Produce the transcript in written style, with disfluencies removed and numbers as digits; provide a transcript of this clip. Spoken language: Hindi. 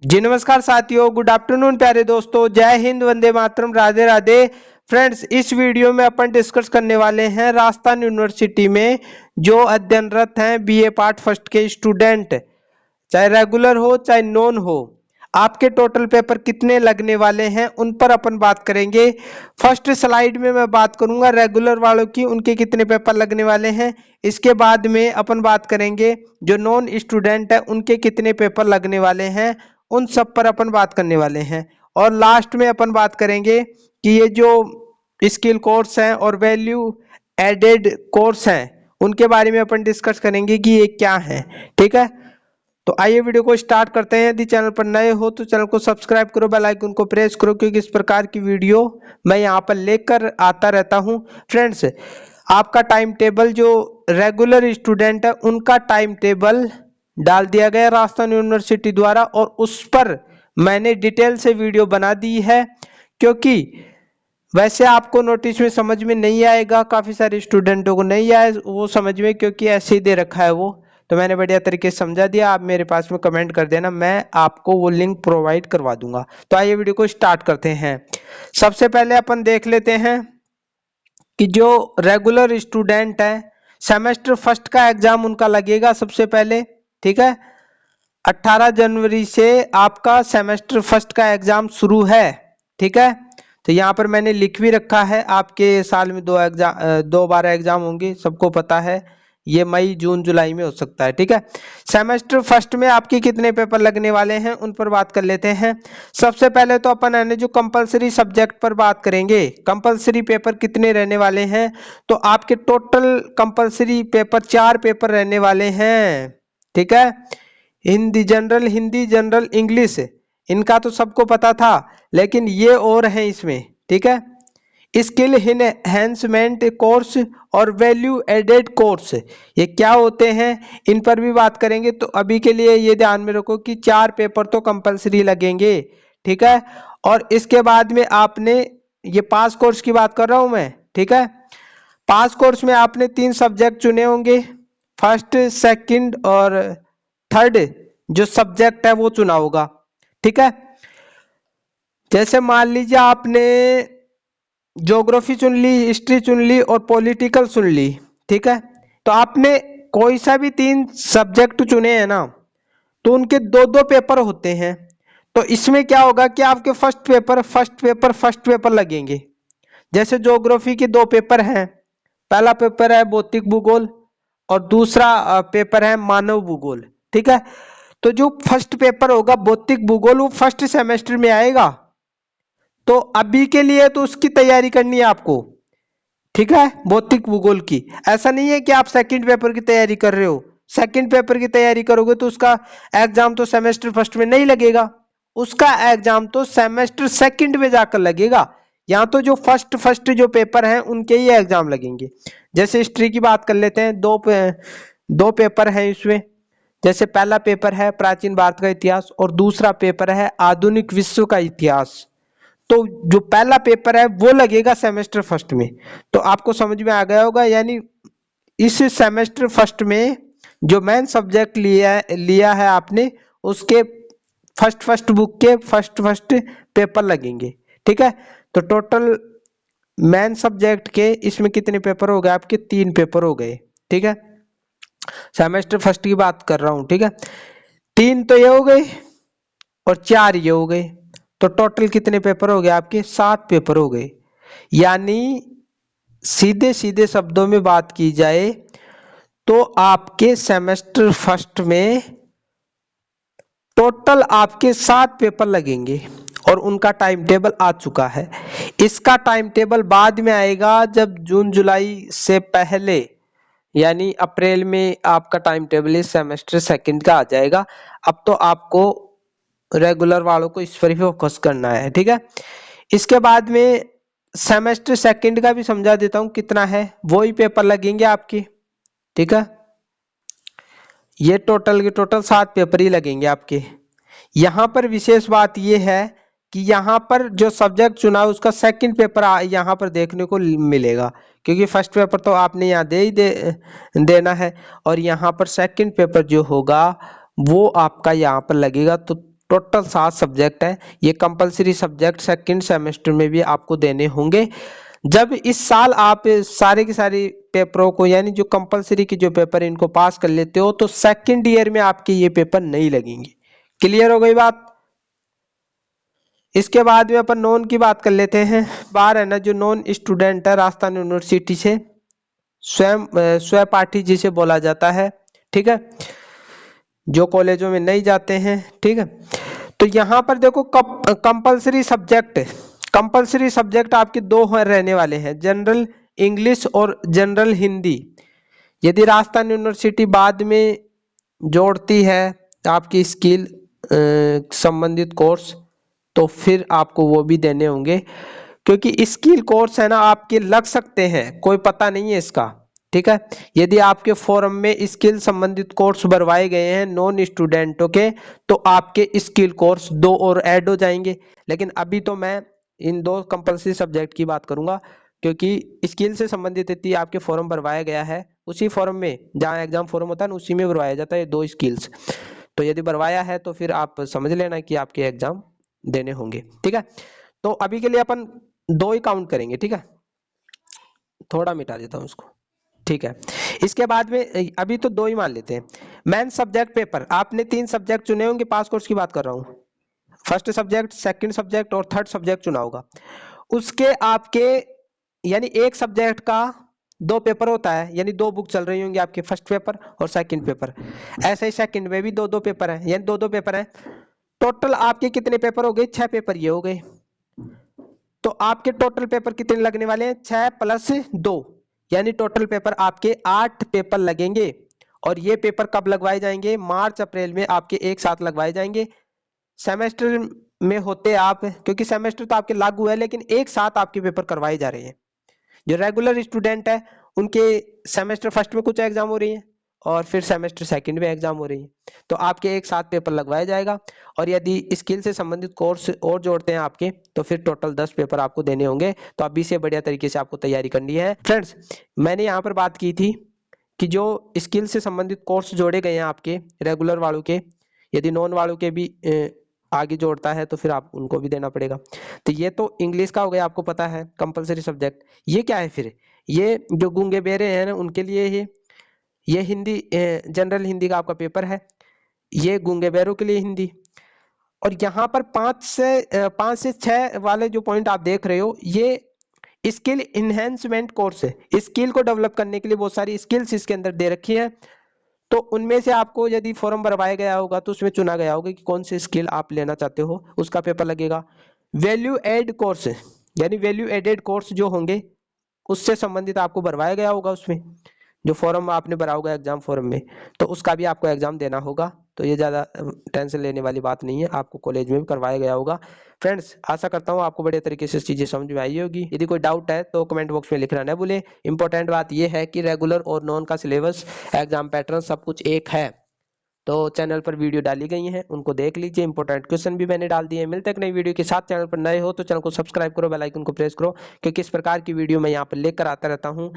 जी नमस्कार साथियों, गुड आफ्टरनून प्यारे दोस्तों, जय हिंद, वंदे मातरम, राधे राधे। फ्रेंड्स, इस वीडियो में अपन डिस्कस करने वाले हैं राजस्थान यूनिवर्सिटी में जो अध्ययनरत हैं बीए पार्ट फर्स्ट के स्टूडेंट, चाहे रेगुलर हो चाहे नॉन हो, आपके टोटल पेपर कितने लगने वाले हैं उन पर अपन बात करेंगे। फर्स्ट स्लाइड में मैं बात करूंगा रेगुलर वालों की, उनके कितने पेपर लगने वाले हैं। इसके बाद में अपन बात करेंगे जो नॉन स्टूडेंट है उनके कितने पेपर लगने वाले हैं, उन सब पर अपन बात करने वाले हैं। और लास्ट में अपन बात करेंगे कि ये जो स्किल कोर्स हैं और वैल्यू एडेड कोर्स हैं उनके बारे में अपन डिस्कस करेंगे कि ये क्या है। ठीक है, तो आइए वीडियो को स्टार्ट करते हैं। यदि चैनल पर नए हो तो चैनल को सब्सक्राइब करो, बेल आइकन को प्रेस करो, क्योंकि इस प्रकार की वीडियो मैं यहाँ पर लेकर आता रहता हूँ। फ्रेंड्स, आपका टाइम टेबल जो रेगुलर स्टूडेंट है उनका टाइम टेबल डाल दिया गया राजस्थान यूनिवर्सिटी द्वारा, और उस पर मैंने डिटेल से वीडियो बना दी है, क्योंकि वैसे आपको नोटिस में समझ में नहीं आएगा, काफी सारे स्टूडेंटों को नहीं आए वो समझ में, क्योंकि ऐसे ही दे रखा है वो। तो मैंने बढ़िया तरीके से समझा दिया, आप मेरे पास में कमेंट कर देना, मैं आपको वो लिंक प्रोवाइड करवा दूंगा। तो आइए वीडियो को स्टार्ट करते हैं। सबसे पहले अपन देख लेते हैं कि जो रेगुलर स्टूडेंट है सेमेस्टर फर्स्ट का एग्जाम उनका लगेगा सबसे पहले। ठीक है, 18 जनवरी से आपका सेमेस्टर फर्स्ट का एग्जाम शुरू है। ठीक है, तो यहाँ पर मैंने लिख भी रखा है, आपके साल में दो बार एग्जाम होंगे, सबको पता है, ये मई जून जुलाई में हो सकता है। ठीक है, सेमेस्टर फर्स्ट में आपके कितने पेपर लगने वाले हैं उन पर बात कर लेते हैं। सबसे पहले तो अपन है जो कंपलसरी सब्जेक्ट पर बात करेंगे, कंपलसरी पेपर कितने रहने वाले हैं। तो आपके टोटल कंपलसरी पेपर 4 पेपर रहने वाले हैं। ठीक है, हिंदी जनरल इंग्लिश, इनका तो सबको पता था, लेकिन ये और है इसमें। ठीक है, स्किल एनहेंसमेंट कोर्स और वैल्यू एडेड कोर्स, ये क्या होते हैं इन पर भी बात करेंगे। तो अभी के लिए ये ध्यान में रखो कि 4 पेपर तो कंपलसरी लगेंगे। ठीक है, और इसके बाद में आपने, ये पास कोर्स की बात कर रहा हूं मैं। ठीक है, पास कोर्स में आपने 3 सब्जेक्ट चुने होंगे, फर्स्ट सेकंड और थर्ड जो सब्जेक्ट है वो चुना होगा। ठीक है, जैसे मान लीजिए आपने ज्योग्राफी चुन ली, हिस्ट्री चुन ली और पॉलिटिकल चुन ली। ठीक है, तो आपने कोई सा भी 3 सब्जेक्ट चुने हैं ना, तो उनके 2-2 पेपर होते हैं। तो इसमें क्या होगा कि आपके फर्स्ट पेपर लगेंगे। जैसे ज्योग्राफी के 2 पेपर हैं, पहला पेपर है भौतिक भूगोल और दूसरा पेपर है मानव भूगोल। ठीक है, तो जो फर्स्ट पेपर होगा भौतिक भूगोल वो फर्स्ट सेमेस्टर में आएगा, तो अभी के लिए तो उसकी तैयारी करनी है आपको। ठीक है, भौतिक भूगोल की, ऐसा नहीं है कि आप सेकंड पेपर की तैयारी कर रहे हो। सेकंड पेपर की तैयारी करोगे तो उसका एग्जाम तो सेमेस्टर फर्स्ट में नहीं लगेगा, उसका एग्जाम तो सेमेस्टर सेकंड में जाकर लगेगा। यहाँ तो जो फर्स्ट जो पेपर हैं उनके ही एग्जाम लगेंगे। जैसे हिस्ट्री की बात कर लेते हैं, दो पेपर हैं इसमें। जैसे पहला पेपर है प्राचीन भारत का इतिहास और दूसरा पेपर है आधुनिक विश्व का इतिहास। तो जो पहला पेपर है वो लगेगा सेमेस्टर फर्स्ट में। तो आपको समझ में आ गया होगा, यानी इस सेमेस्टर फर्स्ट में जो मेन सब्जेक्ट लिया है आपने, उसके फर्स्ट बुक के फर्स्ट पेपर लगेंगे। ठीक है, तो टोटल मेन सब्जेक्ट के इसमें कितने पेपर हो गए आपके, 3 पेपर हो गए। ठीक है, सेमेस्टर फर्स्ट की बात कर रहा हूं। ठीक है, 3 तो ये हो गए और 4 ये हो गए, तो टोटल कितने पेपर हो गए आपके, 7 पेपर हो गए। यानी सीधे सीधे शब्दों में बात की जाए तो आपके सेमेस्टर फर्स्ट में टोटल आपके 7 पेपर लगेंगे और उनका टाइम टेबल आ चुका है। इसका टाइम टेबल बाद में आएगा जब जून जुलाई से पहले, यानी अप्रैल में आपका टाइम टेबल इस सेमेस्टर सेकंड का आ जाएगा। अब तो आपको रेगुलर वालों को इस पर ही फोकस करना है। ठीक है, इसके बाद में सेमेस्टर सेकंड का भी समझा देता हूं कितना है, वही पेपर लगेंगे आपके। ठीक है, ये टोटल के टोटल 7 पेपर ही लगेंगे आपके। यहाँ पर विशेष बात ये है कि यहाँ पर जो सब्जेक्ट चुना है उसका सेकंड पेपर यहाँ पर देखने को मिलेगा, क्योंकि फर्स्ट पेपर तो आपने यहाँ देना है, और यहाँ पर सेकंड पेपर जो होगा वो आपका यहाँ पर लगेगा। तो टोटल 7 सब्जेक्ट है। ये कंपलसरी सब्जेक्ट सेकंड सेमेस्टर में भी आपको देने होंगे। जब इस साल आप सारे के सारे पेपरों को यानी जो कंपलसरी के जो पेपर इनको पास कर लेते हो तो सेकंड ईयर में आपके ये पेपर नहीं लगेंगे। क्लियर हो गई बात। इसके बाद में अपन नॉन की बात कर लेते हैं। बार है ना जो नॉन स्टूडेंट है राजस्थान यूनिवर्सिटी से स्वयं स्वपाठी जिसे बोला जाता है, ठीक है, जो कॉलेजों में नहीं जाते हैं, ठीक है। तो यहाँ पर देखो कंपलसरी सब्जेक्ट आपके दो रहने वाले हैं, जनरल इंग्लिश और जनरल हिंदी। यदि राजस्थान यूनिवर्सिटी बाद में जोड़ती है आपकी स्किल संबंधित कोर्स तो फिर आपको वो भी देने होंगे, क्योंकि स्किल कोर्स है ना आपके लग सकते हैं, कोई पता नहीं है इसका, ठीक है। यदि आपके फॉर्म में स्किल संबंधित कोर्स भरवाए गए हैं नॉन स्टूडेंटों के तो आपके स्किल कोर्स 2 और ऐड हो जाएंगे। लेकिन अभी तो मैं इन 2 कंपलसरी सब्जेक्ट की बात करूंगा, क्योंकि स्किल से संबंधित यदि आपके फॉर्म भरवाया गया है उसी फॉर्म में जहाँ एग्जाम फॉर्म होता है ना उसी में भरवाया जाता है 2 स्किल्स। तो यदि भरवाया है तो फिर आप समझ लेना कि आपके एग्जाम देने होंगे, ठीक है। तो अभी के लिए अपन 2 ही काउंट करेंगे, ठीक है। थोड़ा मिटा देता हूं उसको, ठीक है। इसके बाद में अभी तो 2 ही मान लेते हैं। मेन सब्जेक्ट पेपर आपने 3 सब्जेक्ट चुने होंगे, पास कोर्स की बात कर रहा हूँ। फर्स्ट सब्जेक्ट, सेकंड सब्जेक्ट और थर्ड सब्जेक्ट चुना होगा। उसके आपके यानी एक सब्जेक्ट का 2 पेपर होता है, यानी 2 बुक चल रही होंगी आपके, फर्स्ट पेपर और सेकंड पेपर। ऐसे ही सेकंड में भी 2-2 पेपर है, यानी 2-2 पेपर है। टोटल आपके कितने पेपर हो गए? 6 पेपर ये हो गए। तो आपके टोटल पेपर कितने लगने वाले हैं? 6 + 2 यानी टोटल पेपर आपके 8 पेपर लगेंगे। और ये पेपर कब लगवाए जाएंगे? मार्च अप्रैल में आपके एक साथ लगवाए जाएंगे। सेमेस्टर में होते आप, क्योंकि सेमेस्टर तो आपके लागू है लेकिन एक साथ आपके पेपर करवाए जा रहे हैं। जो रेगुलर स्टूडेंट है उनके सेमेस्टर फर्स्ट में कुछ एग्जाम हो रही है और फिर सेमेस्टर सेकंड में एग्जाम हो रही है, तो आपके एक साथ पेपर लगवाया जाएगा। और यदि स्किल से संबंधित कोर्स और जोड़ते हैं आपके तो फिर टोटल 10 पेपर आपको देने होंगे। तो अभी से बढ़िया तरीके से आपको तैयारी करनी है। फ्रेंड्स, मैंने यहाँ पर बात की थी कि जो स्किल से संबंधित कोर्स जोड़े गए हैं आपके रेगुलर वालों के, यदि नॉन वालों के भी आगे जोड़ता है तो फिर आप उनको भी देना पड़ेगा। तो ये तो इंग्लिश का हो गया, आपको पता है कंपलसरी सब्जेक्ट। ये क्या है फिर? ये जो गूंगे बेरे हैं ना उनके लिए ये हिंदी जनरल हिंदी का आपका पेपर है, ये गूंगे बेरों के लिए हिंदी। और यहाँ पर 5 से 6 वाले जो पॉइंट आप देख रहे हो ये स्किल इनहेंसमेंट कोर्स है। स्किल को डेवलप करने के लिए बहुत सारी स्किल्स इसके अंदर दे रखी है। तो उनमें से आपको यदि फॉर्म भरवाया गया होगा तो उसमें चुना गया होगा कि कौन सी स्किल आप लेना चाहते हो, उसका पेपर लगेगा। वैल्यू एड कोर्स यानी वैल्यू एडेड कोर्स जो होंगे उससे संबंधित आपको भरवाया गया होगा, उसमें जो फॉर्म आपने भरा होगा एग्जाम फॉर्म में, तो उसका भी आपको एग्जाम देना होगा। तो ये ज़्यादा टेंशन लेने वाली बात नहीं है, आपको कॉलेज में भी करवाया गया होगा। फ्रेंड्स, आशा करता हूँ आपको बढ़िया तरीके से चीज़ें समझ में आई होगी। यदि कोई डाउट है तो कमेंट बॉक्स में लिखना न भूलें। इंपॉर्टेंट बात यह है कि रेगुलर और नॉन का सिलेबस, एग्जाम पैटर्न सब कुछ एक है। तो चैनल पर वीडियो डाली गई हैं, उनको देख लीजिए। इंपॉर्टेंट क्वेश्चन भी मैंने डाल दिए हैं। मिलते हैं एक नई वीडियो के साथ। चैनल पर नए हो तो चैनल को सब्सक्राइब करो, बेल आइकन को प्रेस करो, क्योंकि इस प्रकार की वीडियो मैं यहाँ पर लेकर आता रहता हूँ।